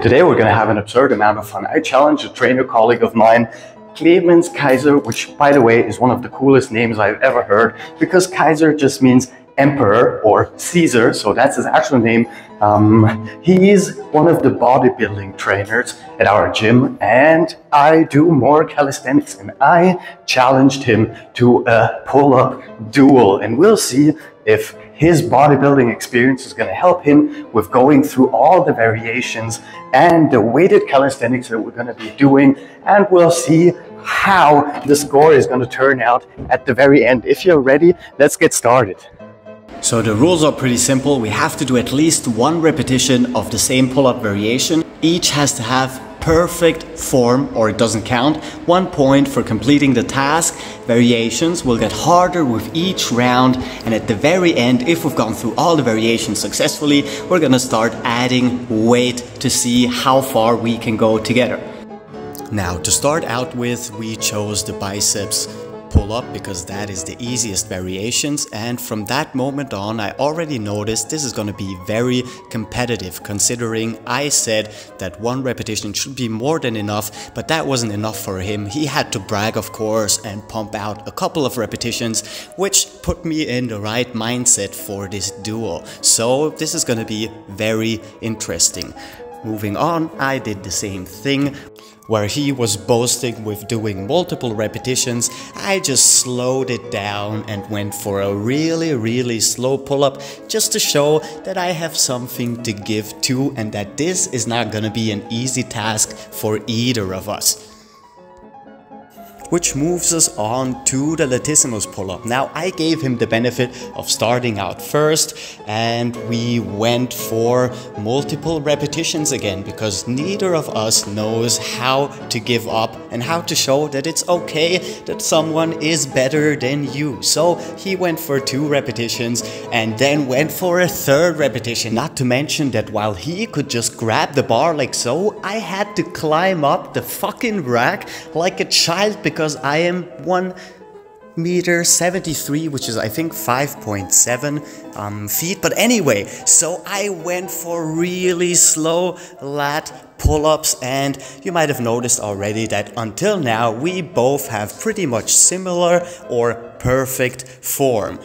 Today we're going to have an absurd amount of fun. I challenged a trainer colleague of mine, Clemens Kaiser, which by the way is one of the coolest names I've ever heard, because Kaiser just means emperor or Caesar, so that's his actual name. He's one of the bodybuilding trainers at our gym, and I do more calisthenics, and I challenged him to a pull-up duel, and we'll see if his bodybuilding experience is going to help him with going through all the variations and the weighted calisthenics that we're going to be doing, and we'll see how the score is going to turn out at the very end. If you're ready, let's get started. So the rules are pretty simple. We have to do at least one repetition of the same pull-up variation. Each has to have perfect form or it doesn't count. 1 point for completing the task. Variations will get harder with each round, and at the very end, if we've gone through all the variations successfully, we're gonna start adding weight to see how far we can go together. Now to start out with, we chose the biceps pull-up because that is the easiest variations, and from that moment on I already noticed this is going to be very competitive, considering I said that one repetition should be more than enough, but that wasn't enough for him. He had to brag, of course, and pump out a couple of repetitions, which put me in the right mindset for this duel. So this is going to be very interesting. Moving on, I did the same thing. Where he was boasting with doing multiple repetitions, I just slowed it down and went for a really slow pull-up, just to show that I have something to give to and that this is not gonna be an easy task for either of us. Which moves us on to the latissimus pull-up. Now I gave him the benefit of starting out first, and we went for multiple repetitions again because neither of us knows how to give up and how to show that it's okay that someone is better than you. So he went for 2 repetitions and then went for a 3rd repetition. Not to mention that while he could just grab the bar like so, I had to climb up the fucking rack like a child because I am 1.73 meters, which is I think 5.7 feet. But anyway, so I went for really slow lat pull-ups, and you might have noticed already that until now we both have pretty much similar or perfect form.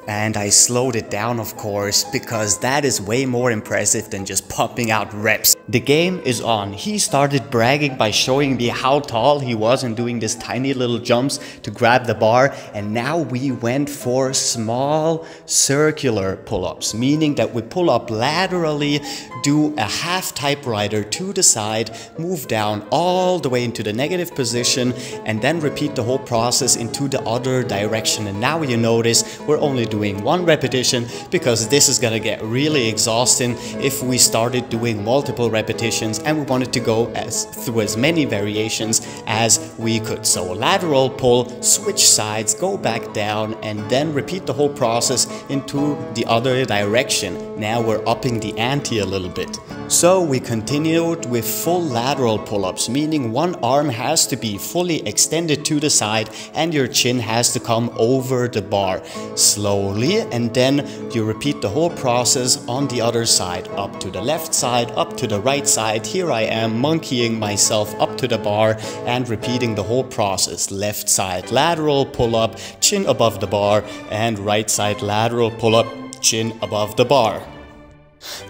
And I slowed it down, of course, because that is way more impressive than just pumping out reps. The game is on. He started bragging by showing me how tall he was and doing these tiny little jumps to grab the bar. And now we went for small circular pull-ups, meaning that we pull up laterally, do a half typewriter to the side, move down all the way into the negative position, and then repeat the whole process into the other direction. And now you notice we're only doing 1 repetition because this is gonna get really exhausting if we started doing multiple repetitions, and we wanted to go through as many variations as we could. So lateral pull, switch sides, go back down, and then repeat the whole process into the other direction. Now we're upping the ante a little bit. So we continued with full lateral pull-ups, meaning one arm has to be fully extended to the side and your chin has to come over the bar slowly, and then you repeat the whole process on the other side, up to the left side, up to the right side. Here I am monkeying myself up to the bar and repeating the whole process. Left side lateral pull-up, chin above the bar, and right side lateral pull-up, chin above the bar.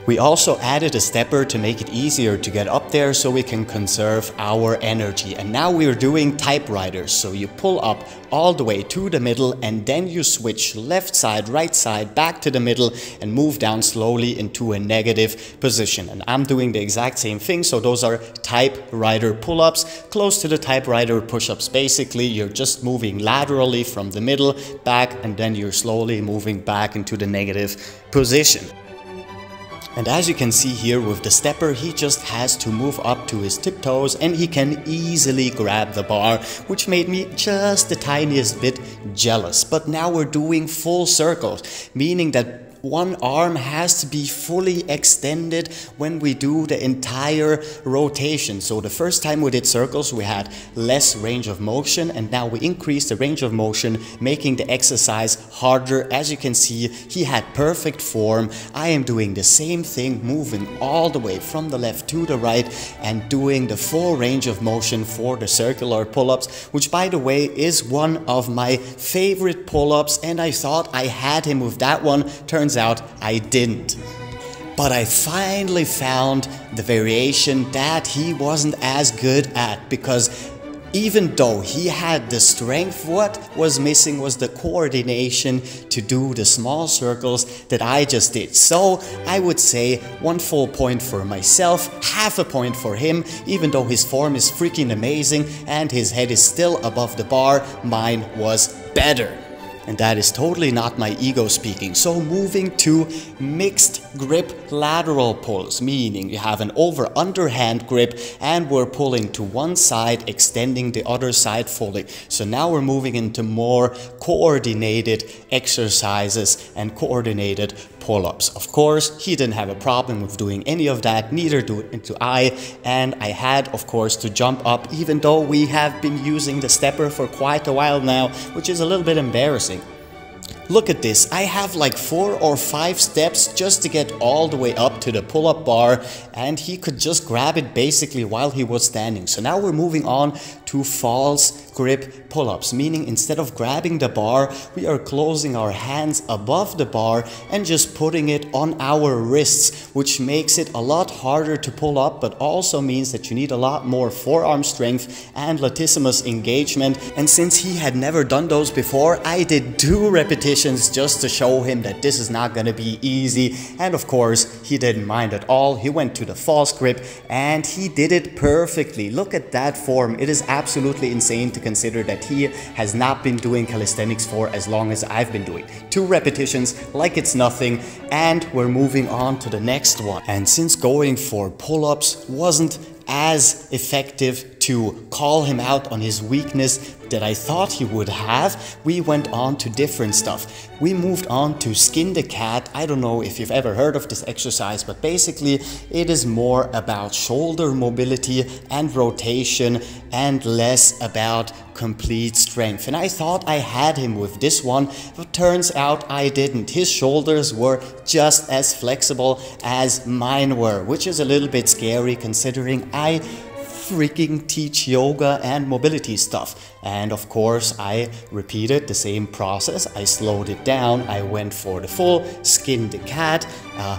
We also added a stepper to make it easier to get up there so we can conserve our energy. And now we're doing typewriters, so you pull up all the way to the middle and then you switch left side, right side, back to the middle and move down slowly into a negative position. And I'm doing the exact same thing, so those are typewriter pull-ups, close to the typewriter push-ups. Basically, you're just moving laterally from the middle back and then you're slowly moving back into the negative position. And as you can see here with the stepper, he just has to move up to his tiptoes and he can easily grab the bar, which made me just the tiniest bit jealous. But now we're doing full circles, meaning that one arm has to be fully extended when we do the entire rotation. So the first time we did circles, we had less range of motion, and now we increased the range of motion, making the exercise harder. As you can see, he had perfect form. I am doing the same thing, moving all the way from the left to the right and doing the full range of motion for the circular pull-ups, which by the way is one of my favorite pull-ups, and I thought I had him with that one. Turns out I didn't. But I finally found the variation that he wasn't as good at, because even though he had the strength, what was missing was the coordination to do the small circles that I just did. So I would say 1 full point for myself, half a point for him. Even though his form is freaking amazing and his head is still above the bar, mine was better. And that is totally not my ego speaking. So moving to mixed grip lateral pulls, meaning you have an over-underhand grip and we're pulling to one side, extending the other side fully. So now we're moving into more coordinated exercises and coordinated pull-ups. Of course, he didn't have a problem with doing any of that, neither do I. And I had, of course, to jump up, even though we have been using the stepper for quite a while now, which is a little bit embarrassing. Look at this, I have like 4 or 5 steps just to get all the way up to the pull-up bar, and he could just grab it basically while he was standing. So now we're moving on to false grip pull-ups, meaning instead of grabbing the bar, we are closing our hands above the bar and just putting it on our wrists, which makes it a lot harder to pull up, but also means that you need a lot more forearm strength and latissimus engagement. And since he had never done those before, I did 2 repetitions just to show him that this is not going to be easy. And of course, he didn't mind at all. He went to the false grip and he did it perfectly. Look at that form. It is absolutely insane to consider that he has not been doing calisthenics for as long as I've been doing. 2 repetitions like it's nothing, and we're moving on to the next one. And since going for pull-ups wasn't as effective to call him out on his weakness that I thought he would have, we went on to different stuff. We moved on to skin the cat. I don't know if you've ever heard of this exercise, but basically it is more about shoulder mobility and rotation and less about complete strength. And I thought I had him with this one, but turns out I didn't. His shoulders were just as flexible as mine were, which is a little bit scary considering I freaking teach yoga and mobility stuff. And of course I repeated the same process. I slowed it down. I went for the full skin the cat.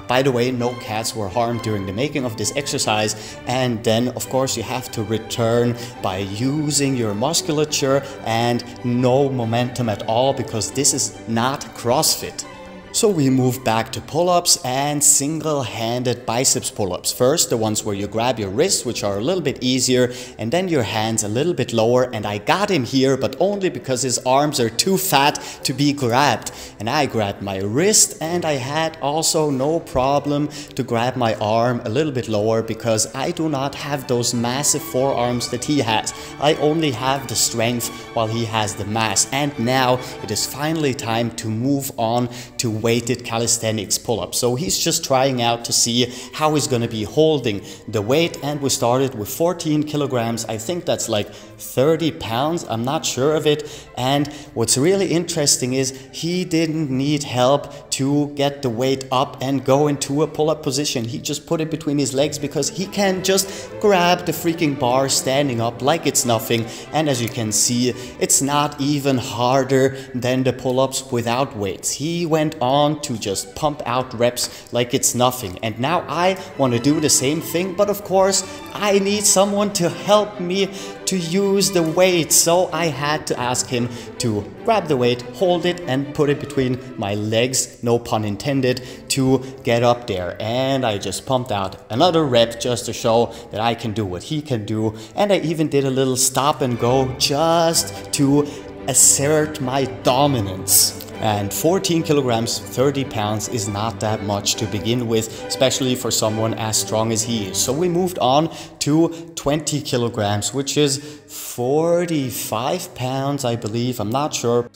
By the way, no cats were harmed during the making of this exercise. And then of course you have to return by using your musculature and no momentum at all, because this is not CrossFit. So we move back to pull-ups and single-handed biceps pull-ups. First, the ones where you grab your wrists, which are a little bit easier, and then your hands a little bit lower. And I got him here, but only because his arms are too fat to be grabbed. And I grabbed my wrist, and I had also no problem to grab my arm a little bit lower, because I do not have those massive forearms that he has. I only have the strength while he has the mass. And now it is finally time to move on to weighted calisthenics pull-up. So he's just trying out to see how he's going to be holding the weight, and we started with 14 kilograms. I think that's like 30 pounds. I'm not sure of it. And what's really interesting is he didn't need help to get the weight up and go into a pull-up position. He just put it between his legs because he can just grab the freaking bar standing up like it's nothing. And as you can see, it's not even harder than the pull-ups without weights. He went on to just pump out reps like it's nothing. And now I want to do the same thing, but of course I need someone to help me to use the weight. So I had to ask him to grab the weight, hold it, and put it between my legs, no pun intended, to get up there. And I just pumped out another rep just to show that I can do what he can do. And I even did a little stop and go just to assert my dominance. And 14 kilograms, 30 pounds is not that much to begin with, especially for someone as strong as he is. So we moved on to 20 kilograms, which is 45 pounds, I believe. I'm not sure.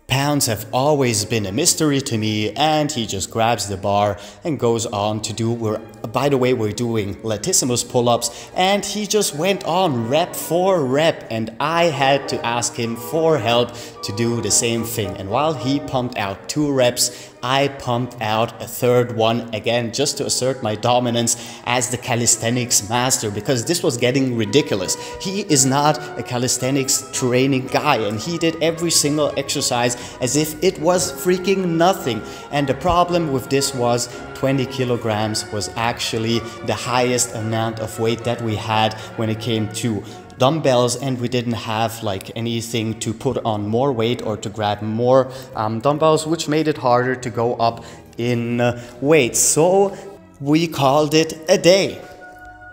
Pounds have always been a mystery to me, and he just grabs the bar and goes on to do, by the way, we're doing latissimus pull-ups, and he just went on rep for rep, and I had to ask him for help to do the same thing. And while he pumped out 2 reps, I pumped out a 3rd one, again just to assert my dominance as the calisthenics master, because this was getting ridiculous. He is not a calisthenics training guy, and he did every single exercise as if it was freaking nothing. And the problem with this was 20 kilograms was actually the highest amount of weight that we had when it came to dumbbells, and we didn't have like anything to put on more weight or to grab more dumbbells, which made it harder to go up in weight. So we called it a day.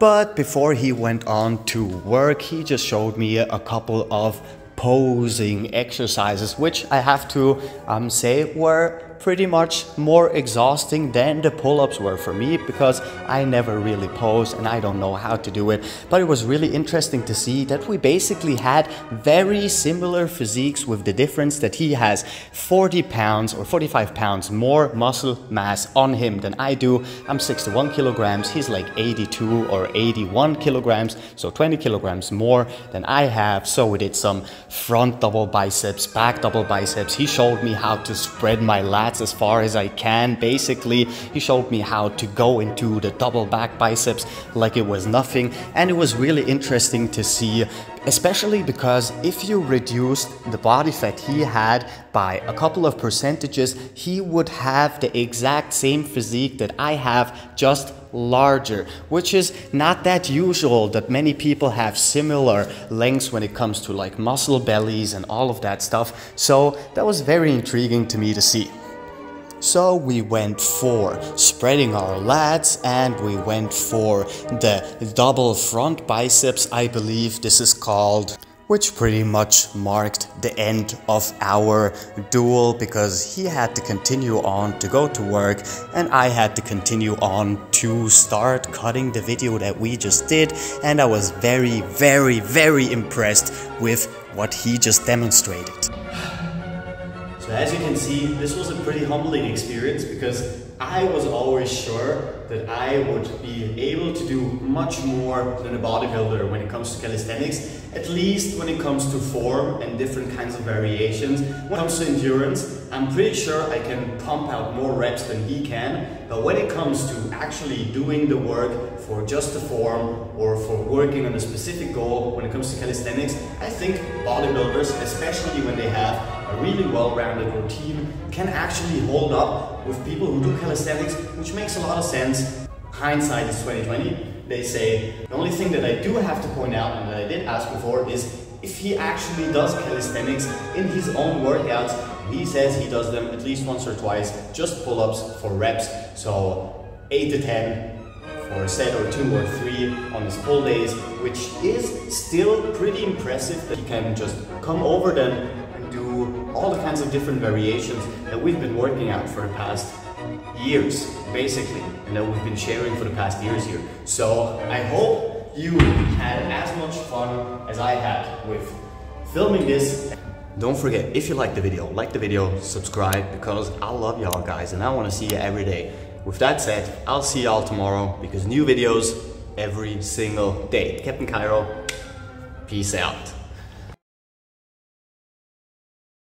But before he went on to work, he just showed me a couple of posing exercises, which I have to say were pretty much more exhausting than the pull-ups were for me, because I never really posed and I don't know how to do it. But it was really interesting to see that we basically had very similar physiques, with the difference that he has 40 pounds or 45 pounds more muscle mass on him than I do. I'm 61 kilograms, he's like 82 or 81 kilograms, so 20 kilograms more than I have. So we did some front double biceps, back double biceps. He showed me how to spread my lats as far as I can. Basically, he showed me how to go into the double back biceps like it was nothing, and it was really interesting to see, especially because if you reduced the body fat he had by a couple of percentages, he would have the exact same physique that I have, just larger, which is not that usual, that many people have similar lengths when it comes to like muscle bellies and all of that stuff. So that was very intriguing to me to see. So we went for spreading our lats, and we went for the double front biceps, I believe this is called, which pretty much marked the end of our duel, because he had to continue on to go to work and I had to continue on to start cutting the video that we just did. And I was very, very, very impressed with what he just demonstrated. So as you can see, this was a pretty humbling experience, because I was always sure that I would be able to do much more than a bodybuilder when it comes to calisthenics, at least when it comes to form and different kinds of variations. When it comes to endurance, I'm pretty sure I can pump out more reps than he can, but when it comes to actually doing the work for just the form or for working on a specific goal, when it comes to calisthenics, I think bodybuilders, especially when they have a really well-rounded routine, can actually hold up with people who do calisthenics, which makes a lot of sense. Hindsight is 20/20. They say the only thing that I do have to point out, and that I did ask before, is if he actually does calisthenics in his own workouts. He says he does them at least once or twice, just pull-ups for reps, so 8 to 10 for a set or 2 or 3 on his pull days, which is still pretty impressive that he can just come over them and do all the kinds of different variations that we've been working out for the past years, basically, and that we've been sharing for the past years here. So I hope you had as much fun as I had with filming this. Don't forget, if you like the video, subscribe, because I love y'all guys and I want to see you every day. With that said, I'll see y'all tomorrow, because new videos every single day. Captain Cairo, peace out.